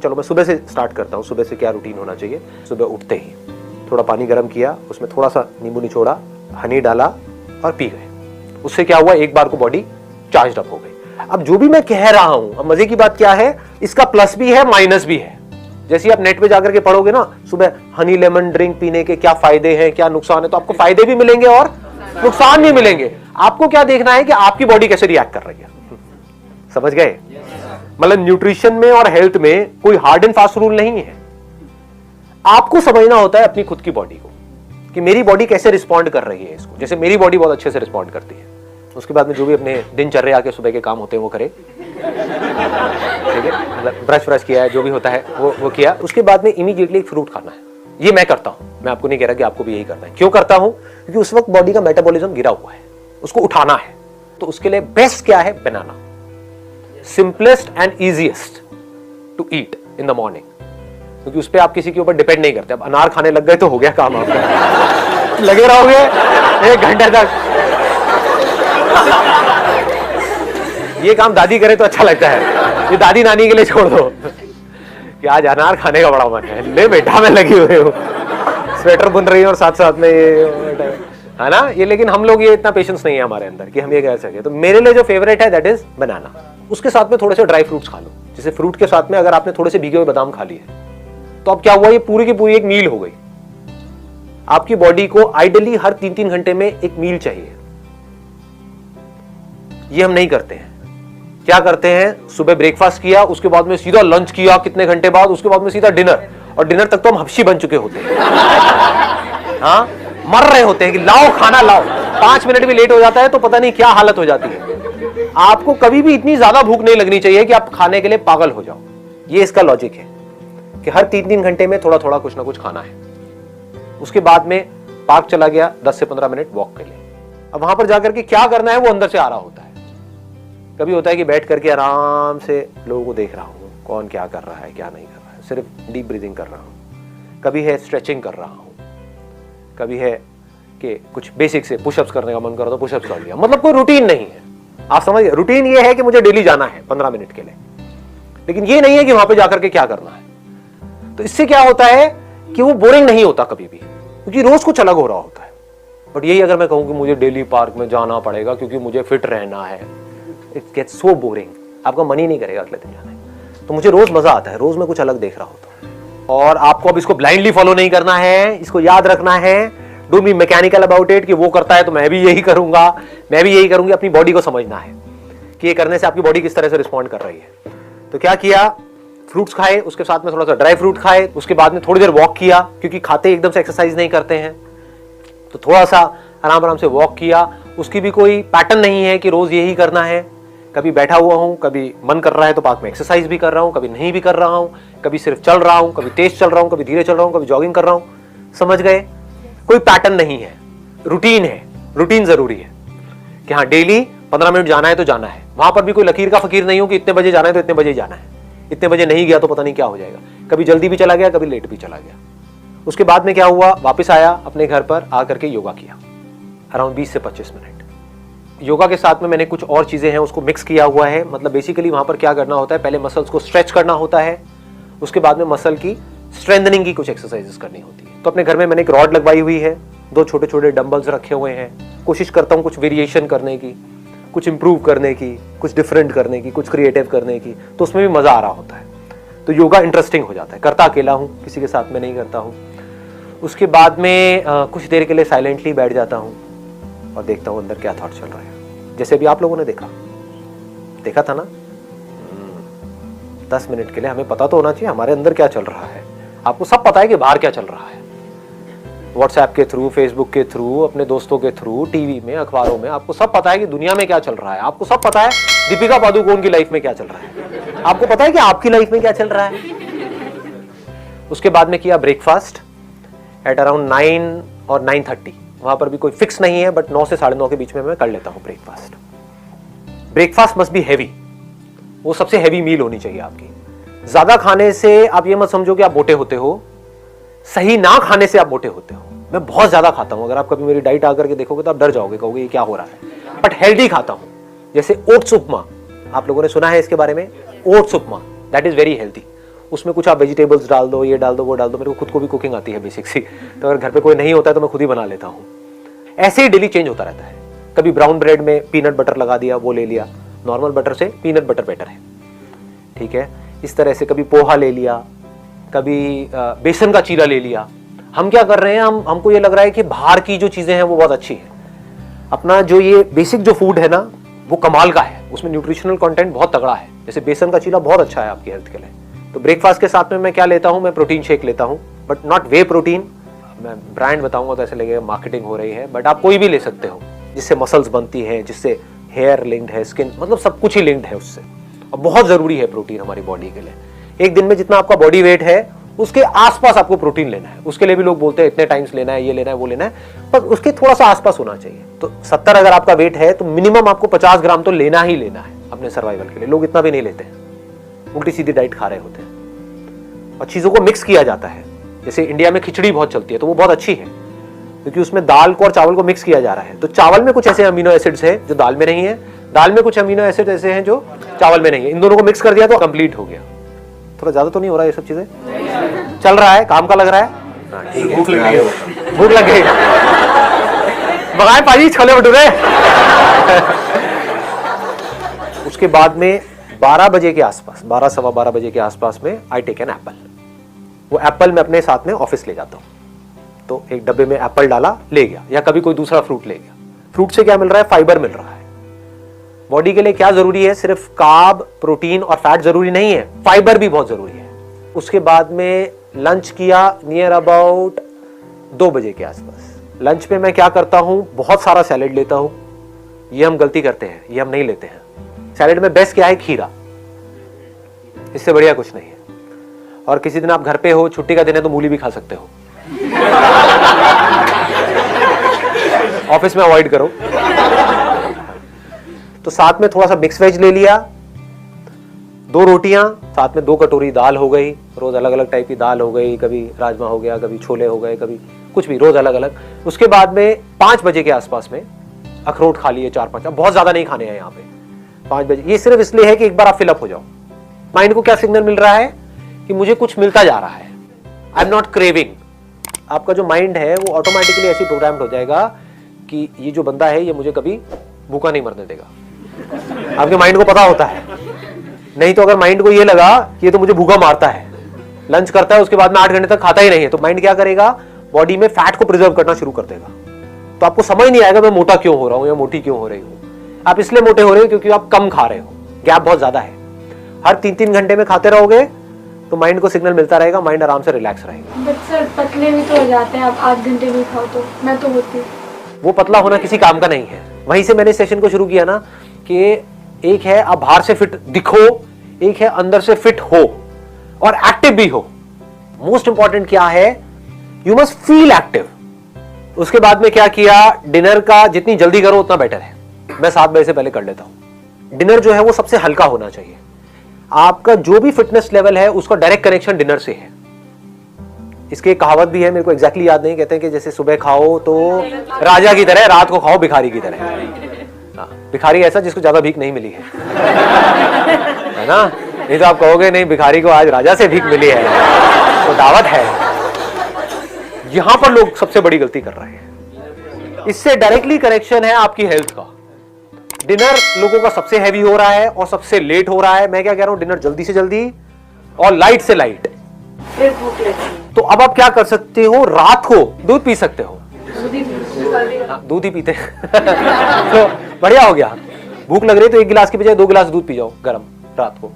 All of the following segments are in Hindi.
चलो मैं सुबह से स्टार्ट करता हूँ। सुबह से क्या रूटीन होना चाहिए? सुबह उठते ही थोड़ा पानी गर्म किया, उसमें थोड़ा सा नींबू निचोड़ा, हनी डाला और पी गए। उससे क्या हुआ, एक बार को बॉडी चार्ज अप हो गई। अब जो भी मैं कह रहा हूं, अब मजे की बात क्या है, इसका प्लस भी है माइनस भी है। जैसे आप नेट पे जाकर के पढ़ोगे ना, सुबह हनी लेमन ड्रिंक पीने के क्या फायदे हैं, क्या नुकसान है, तो आपको फायदे भी मिलेंगे और नुकसान भी मिलेंगे। आपको क्या देखना है कि आपकी बॉडी कैसे रिएक्ट कर रही है। समझ गए? मतलब न्यूट्रिशन में और हेल्थ में कोई हार्ड एंड फास्ट रूल नहीं है। आपको समझना होता है अपनी खुद की बॉडी को कि मेरी बॉडी कैसे रिस्पॉन्ड कर रही है इसको। जैसे मेरी बॉडी बहुत अच्छे से रिस्पॉन्ड करती है। उसके बाद में जो भी अपने दिनचर्या के सुबह के काम होते हैं वो करे, ठीक है, मतलब ब्रश व्रश किया है, जो भी होता है वो किया। उसके बाद में इमीडिएटली एक फ्रूट खाना है। ये मैं करता हूं, मैं आपको नहीं कह रहा कि आपको भी यही करना है। क्यों करता हूं? क्योंकि उस वक्त बॉडी का मेटाबॉलिज्म गिरा हुआ है, उसको उठाना है। तो उसके लिए बेस्ट क्या है? Banana. Simplest and easiest to eat in the morning, क्योंकि उस पर आप किसी के ऊपर डिपेंड नहीं करते। अब अनार खाने लग गए तो हो गया काम आपका। लगे रहोगे 1 घंटे तक। ये काम दादी करे तो अच्छा लगता है, ये दादी नानी के लिए छोड़ दो कि आज अनार खाने का बड़ा मन है, ले बेटा मैं लगी हुई हूँ, स्वेटर बुन रही है और साथ साथ में ये है ना ये। लेकिन हम लोग ये इतना पेशेंस नहीं है हमारे अंदर कि हम ये कह सके। तो मेरे लिए जो फेवरेट है दैट इज बनाना। उसके साथ में थोड़े से ड्राई फ्रूट्स खा लो। जैसे फ्रूट के साथ में अगर आपने थोड़े से भीगे हुए बादाम खा लिए तो अब क्या हुआ, ये पूरी की पूरी एक मील हो गई। आपकी बॉडी को आइडियली हर 3-3 घंटे में एक मील चाहिए। ये हम नहीं करते हैं। क्या करते हैं, सुबह ब्रेकफास्ट किया, उसके बाद में सीधा लंच किया कितने घंटे बाद, उसके बाद में सीधा डिनर, और डिनर तक तो हम हफ्शी बन चुके होते हैं। हाँ, मर रहे होते हैं कि लाओ खाना लाओ। 5 मिनट भी लेट हो जाता है तो पता नहीं क्या हालत हो जाती है। आपको कभी भी इतनी ज्यादा भूख नहीं लगनी चाहिए कि आप खाने के लिए पागल हो जाओ। ये इसका लॉजिक है कि हर 3-3 घंटे में थोड़ा थोड़ा कुछ ना कुछ खाना है। उसके बाद में पार्क चला गया 10 से 15 मिनट वॉक के लिए। अब वहां पर जाकर के क्या करना है वो अंदर से आ रहा होता है। कभी होता है कि बैठ करके आराम से लोगों को देख रहा हूं, कौन क्या कर रहा है क्या नहीं कर रहा है, सिर्फ डीप ब्रीदिंग कर रहा हूं। कभी है स्ट्रेचिंग कर रहा हूं, कभी है कि कुछ बेसिक से पुशअप्स करने का मन कर रहा तो पुशअप्स कर लिया। मतलब कोई रूटीन नहीं है। आप समझ, रूटीन ये है कि मुझे डेली जाना है 15 मिनट के लिए, लेकिन ये नहीं है कि वहां पे जाकर के क्या करना है। तो इससे क्या होता है कि वो बोरिंग नहीं होता कभी भी, क्योंकि रोज कुछ अलग हो रहा होता है। बट यही अगर मैं कहूं कि मुझे डेली पार्क में जाना पड़ेगा क्योंकि मुझे फिट रहना है, इट गेट्स सो बोरिंग। आपका मन ही नहीं करेगा अगले दिन जाने। तो मुझे रोज मजा आता है, रोज मैं कुछ अलग देख रहा होता हूं। और आपको अब इसको ब्लाइंडली फॉलो नहीं करना है, इसको याद रखना है। Don't be mechanical about it कि वो करता है तो मैं भी यही करूंगा, मैं भी यही करूंगी। अपनी बॉडी को समझना है कि ये करने से आपकी बॉडी किस तरह से रिस्पॉन्ड कर रही है। तो क्या किया, फ्रूट्स खाए, उसके साथ में थोड़ा सा ड्राई फ्रूट खाए, उसके बाद में थोड़ी देर वॉक किया, क्योंकि खाते एकदम से एक्सरसाइज नहीं करते हैं। तो थोड़ा सा आराम आराम से वॉक किया। उसकी भी कोई पैटर्न नहीं है कि रोज यही करना है। कभी बैठा हुआ हूं, कभी मन कर रहा है तो पार्क में एक्सरसाइज भी कर रहा हूं, कभी नहीं भी कर रहा हूं, कभी सिर्फ चल रहा हूं, कभी तेज चल रहा हूं, कभी धीरे चल रहा हूं, कभी जॉगिंग कर रहा हूं। समझ गए? कोई पैटर्न नहीं है, रूटीन है। रूटीन जरूरी है कि हाँ डेली 15 मिनट जाना है तो जाना है। वहां पर भी कोई लकीर का फकीर नहीं हो कि इतने बजे जाना है तो इतने बजे जाना है, इतने बजे नहीं गया तो पता नहीं क्या हो जाएगा। कभी जल्दी भी चला गया, कभी लेट भी चला गया। उसके बाद में क्या हुआ, वापस आया अपने घर पर, आकर के योगा किया अराउंड 20 से 25 मिनट। योगा के साथ में मैंने कुछ और चीजें हैं उसको मिक्स किया हुआ है। मतलब बेसिकली वहां पर क्या करना होता है, पहले मसल्स को स्ट्रेच करना होता है, उसके बाद में मसल की स्ट्रेंथनिंग की कुछ एक्सरसाइजेस करनी होती है। तो अपने घर में मैंने एक रॉड लगवाई हुई है, 2 छोटे छोटे डंबल्स रखे हुए हैं। कोशिश करता हूँ कुछ वेरिएशन करने की, कुछ इंप्रूव करने की, कुछ डिफरेंट करने की, कुछ क्रिएटिव करने की। तो उसमें भी मजा आ रहा होता है। तो योगा इंटरेस्टिंग हो जाता है। करता अकेला हूँ, किसी के साथ में नहीं करता हूँ। उसके बाद में कुछ देर के लिए साइलेंटली बैठ जाता हूँ और देखता हूँ अंदर क्या थॉट चल रहा है। जैसे भी आप लोगों ने देखा था ना, 10 मिनट के लिए हमें पता तो होना चाहिए हमारे अंदर क्या चल रहा है। आपको सब पता है कि बाहर क्या चल रहा है, व्हाट्सएप के थ्रू, फेसबुक के थ्रू, अपने दोस्तों के थ्रू, टीवी में, अखबारों में, आपको सब पता है कि दुनिया में क्या चल रहा है। आपको सब पता है दीपिका पादुकोण की लाइफ में क्या चल रहा है। आपको पता है कि आपकी लाइफ में क्या चल रहा है। उसके बाद में किया ब्रेकफास्ट एट अराउंड 9 और 9:30। वहां पर भी कोई फिक्स नहीं है, बट 9 से 9:30 के बीच में मैं कर लेता हूं breakfast. Breakfast must be heavy, वो सबसे हैवी मील होनी चाहिए आपकी। ज्यादा खाने से आप ये मत समझो कि आप मोटे होते हो, सही ना खाने से आप मोटे होते हो। मैं बहुत ज्यादा खाता हूं, अगर आप कभी मेरी डाइट आकर के देखोगे तो आप डर जाओगे, कहोगे ये क्या हो रहा है। बट हेल्दी खाता हूं, जैसे ओट्स उपमा, आप लोगों ने सुना है इसके बारे में, oats upma, that is very healthy. उसमें कुछ आप वेजिटेबल्स डाल दो, ये डाल दो, वो डाल दो। मेरे को खुद को भी कुकिंग आती है बेसिक सी, तो अगर घर पे कोई नहीं होता है तो मैं खुद ही बना लेता हूँ। ऐसे ही डेली चेंज होता रहता है। कभी ब्राउन ब्रेड में पीनट बटर लगा दिया, वो ले लिया, नॉर्मल बटर से पीनट बटर बेटर है, ठीक है। इस तरह से कभी पोहा ले लिया, कभी बेसन का चीला ले लिया। हम क्या कर रहे हैं, हमको ये लग रहा है कि बाहर की जो चीजें हैं वो बहुत अच्छी है। अपना जो ये बेसिक जो फूड है ना वो कमाल का है, उसमें न्यूट्रिशनल कंटेंट बहुत तगड़ा है। जैसे बेसन का चीला बहुत अच्छा है आपकी हेल्थ के लिए। तो ब्रेकफास्ट के साथ में मैं क्या लेता हूँ, मैं प्रोटीन शेक लेता हूँ, बट नॉट वे प्रोटीन। मैं ब्रांड बताऊंगा तो ऐसे लगेगा मार्केटिंग हो रही है, बट आप कोई भी ले सकते हो, जिससे मसल्स बनती है, जिससे हेयर लिंक्ड है, स्किन, मतलब सब कुछ ही लिंक्ड है उससे। और बहुत जरूरी है प्रोटीन हमारी बॉडी के लिए। एक दिन में जितना आपका बॉडी वेट है उसके आसपास आपको प्रोटीन लेना है। उसके लिए भी लोग बोलते हैं इतने टाइम्स लेना है, ये लेना है, वो लेना है, पर उसके थोड़ा सा आसपास होना चाहिए। तो 70 अगर आपका वेट है तो मिनिमम आपको 50 ग्राम तो लेना ही लेना है अपने सर्वाइवल के लिए। लोग इतना भी नहीं लेते हैं, उल्टी सीधी डाइट खा रहे होते हैं। और चीजों को मिक्स किया जाता है। जैसे इंडिया में खिचड़ी बहुत चलती है, तो वो बहुत अच्छी है क्योंकि उसमें दाल को और चावल को मिक्स किया जा रहा है। तो चावल में कुछ ऐसे अमीनो एसिड्स है जो दाल में नहीं है, दाल में कुछ अमीनो एसिड ऐसे हैं जो चावल में नहीं है। इन दोनों को मिक्स कर दिया तो कंप्लीट हो गया। थोड़ा ज्यादा तो नहीं हो रहा है ये सब चीजें? चल रहा है, काम का लग रहा है। भूख लग गई है, भूख लग गई। मंगाए पाजी छोले भटूरे। उसके बाद में 12 बजे के आसपास, 12 सवा 12 बजे के आसपास में आई टेक एन एप्पल। वो एप्पल मैं अपने साथ में ऑफिस ले जाता हूँ। तो एक डब्बे में एप्पल डाला, ले गया, या कभी कोई दूसरा फ्रूट ले गया। फ्रूट से क्या मिल रहा है? फाइबर मिल रहा है। बॉडी के लिए क्या जरूरी है? सिर्फ कार्ब, प्रोटीन और फैट जरूरी नहीं है, फाइबर भी बहुत जरूरी है। उसके बाद में लंच किया नियर अबाउट 2 बजे के आसपास। लंच में मैं क्या करता हूं, बहुत सारा सैलेड लेता हूं। ये हम गलती करते हैं, ये हम नहीं लेते हैं। सैलेड में बेस्ट क्या है? खीरा। इससे बढ़िया कुछ नहीं है। और किसी दिन आप घर पे हो, छुट्टी का दिन है, तो मूली भी खा सकते हो। ऑफिस में अवॉइड करो। तो साथ में थोड़ा सा मिक्स वेज ले लिया, 2 रोटियां, साथ में 2 कटोरी दाल हो गई। रोज अलग अलग टाइप की दाल हो गई, कभी राजमा हो गया, कभी छोले हो गए, कभी कुछ भी, रोज अलग अलग। उसके बाद में 5 बजे के आसपास में अखरोट खा लिए 4-5। अब बहुत ज्यादा नहीं खाने हैं यहाँ पे, 5 बजे। ये सिर्फ इसलिए है कि एक बार आप फिलअप हो जाओ। माइंड को क्या सिग्नल मिल रहा है कि मुझे कुछ मिलता जा रहा है, आई एम नॉट क्रेविंग। आपका जो माइंड है वो ऑटोमेटिकली ऐसी प्रोग्राम्ड हो जाएगा कि ये जो बंदा है ये मुझे कभी भूखा नहीं मरने देगा। आपके माइंड को पता होता है। नहीं तो अगर माइंड को ये लगा कि ये तो मुझे भूखा मारता है, लंच करता है उसके बाद में 8 घंटे तक खाता ही नहीं है, तो माइंड क्या करेगा? बॉडी में फैट को प्रिजर्व करना शुरू कर देगा। तो आपको समझ नहीं आएगा मैं मोटा क्यों हो रहा हूं या मोटी क्यों हो रही हूं। आप इसलिए मोटे हो रहे हो क्योंकि आप कम खा रहे हो, गैप बहुत ज्यादा है। हर 3-3 घंटे में खाते रहोगे तो माइंड को सिग्नल मिलता रहेगा, माइंड आराम से रिलैक्स रहेगा। बट सर पतले भी तो हो जाते हैं, आप 8 घंटे भी खाओ तो। मैं तो होती हूँ। वो पतला होना किसी काम का नहीं है। वहीं से मैंने सेशन को शुरू किया ना कि एक है आप बाहर से फिट दिखो, एक है अंदर से फिट हो और एक्टिव भी हो। मोस्ट इंपॉर्टेंट क्या है? You must feel active. उसके बाद में क्या किया? डिनर का जितनी जल्दी करो उतना बेटर है। मैं 7 बजे से पहले कर लेता हूं। डिनर जो है वो सबसे हल्का होना चाहिए। आपका जो भी फिटनेस लेवल है उसका डायरेक्ट कनेक्शन डिनर से है। इसकी एक कहावत भी है, मेरे को एग्जैक्टली याद नहीं, कहते हैं कि जैसे सुबह खाओ तो राजा की तरह, रात को खाओ भिखारी की तरह। भिखारी ऐसा जिसको ज्यादा भीख नहीं मिली है ना? नहीं तो आप कहोगे नहीं भिखारी को आज राजा से भीख मिली है, तो दावत है। यहां पर लोग सबसे बड़ी गलती कर रहे हैं। इससे डायरेक्टली कनेक्शन है आपकी हेल्थ का। डिनर लोगों का सबसे हैवी हो रहा है और सबसे लेट हो रहा है। मैं क्या कह रहा हूं, डिनर जल्दी से जल्दी और लाइट से लाइट। फिर भूख लगती है तो अब आप क्या कर सकते हो? रात को दूध पी सकते हो। दूध ही पीते तो बढ़िया हो गया। भूख लग रही तो 1 गिलास की बजाय 2 गिलास दूध पी जाओ गरम रात को,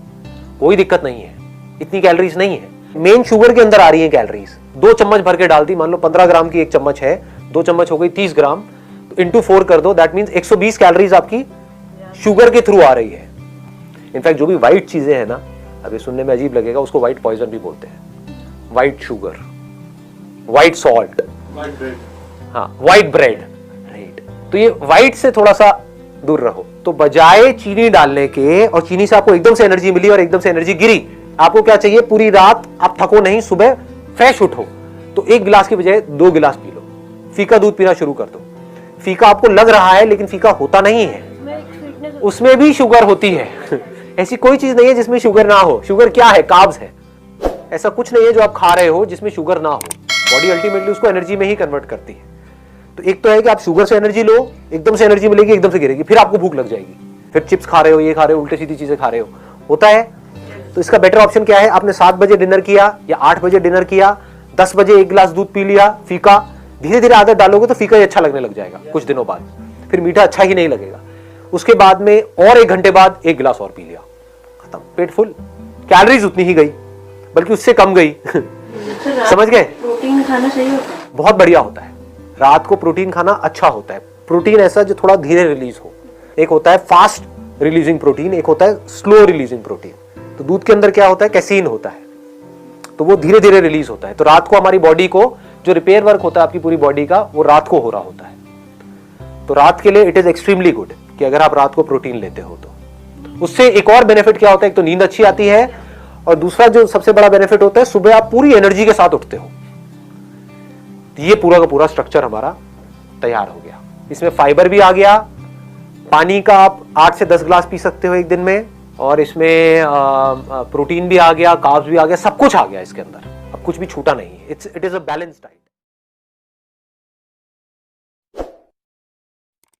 कोई दिक्कत नहीं है। इतनी कैलोरीज नहीं है। मेन शुगर के अंदर आ रही है कैलोरीज। 2 चम्मच भर के डाल दी, मान लो 15 ग्राम की 1 चम्मच है, 2 चम्मच हो गई 30 ग्राम, तो इंटू 4 कर दो, दैट मीन्स 120 कैलोरीज आपकी शुगर के थ्रू आ रही है। इनफैक्ट जो भी व्हाइट चीजें हैं ना, अभी सुनने में अजीब लगेगा, उसको व्हाइट पॉइजन भी बोलते हैं। व्हाइट शुगर, व्हाइट सॉल्ट, हाँ व्हाइट ब्रेड, राइट। तो ये व्हाइट से थोड़ा सा दूर रहो। तो बजाय चीनी डालने के, और चीनी से आपको एकदम से एनर्जी मिली और एकदम से एनर्जी गिरी, आपको क्या चाहिए? पूरी रात आप थको नहीं, सुबह फ्रेश उठो। तो 1 गिलास की बजाय 2 गिलास पी लो। फीका दूध पीना शुरू कर दो। फीका आपको लग रहा है लेकिन फीका होता नहीं है, उसमें भी शुगर होती है। ऐसी कोई चीज नहीं है जिसमें शुगर ना हो। शुगर क्या है? कार्ब्स है। ऐसा कुछ नहीं है जो आप खा रहे हो जिसमें शुगर ना हो। बॉडी अल्टीमेटली उसको एनर्जी में ही कन्वर्ट करती है। तो एक तो है कि आप शुगर से एनर्जी लो, एकदम से एनर्जी मिलेगी, एकदम से गिरेगी, फिर आपको भूख लग जाएगी, फिर चिप्स खा रहे हो, ये खा रहे हो, उल्टे सीधी चीजें खा रहे हो, होता है। तो इसका बेटर ऑप्शन क्या है, आपने 7 बजे डिनर किया या 8 बजे डिनर किया, 10 बजे 1 गिलास दूध पी लिया, फीका, धीरे धीरे आदत डालोगे तो फीका ही अच्छा लगने लग जाएगा कुछ दिनों बाद, फिर मीठा अच्छा ही नहीं लगेगा। उसके बाद में और 1 घंटे बाद 1 गिलास और पी लिया, खत्म, पेट फुल, कैलोरीज उतनी ही गई, बल्कि उससे कम गई। समझ गए? प्रोटीन खाना सही होता है? बहुत बढ़िया होता है, रात को प्रोटीन खाना अच्छा होता है। प्रोटीन ऐसा जो थोड़ा धीरे रिलीज हो, एक होता है फास्ट रिलीजिंग प्रोटीन, एक होता है स्लो रिलीजिंग प्रोटीन। तो दूध के अंदर क्या होता है, कैसीन होता है, तो वो धीरे धीरे रिलीज होता है। तो रात को हमारी बॉडी को जो रिपेयर वर्क होता है आपकी पूरी बॉडी का, वो रात को हो रहा होता है। तो रात के लिए इट इज एक्सट्रीमली गुड कि अगर आप रात को प्रोटीन लेते हो तो। उससे एक और बेनिफिट क्या होता है, एक तो नींद अच्छी आती है, और दूसरा जो सबसे बड़ा बेनिफिट होता है, सुबह आप पूरी एनर्जी के साथ उठते हो। ये पूरा का पूरा स्ट्रक्चर हमारा तैयार हो गया। इसमें फाइबर भी आ गया, पानी का आप 8 से 10 ग्लास पी सकते हो एक दिन में, और इसमें प्रोटीन भी आ गया, कार्ब्स भी आ गया, सब कुछ आ गया इसके अंदर, अब कुछ भी छूटा नहीं है। It is a balanced diet.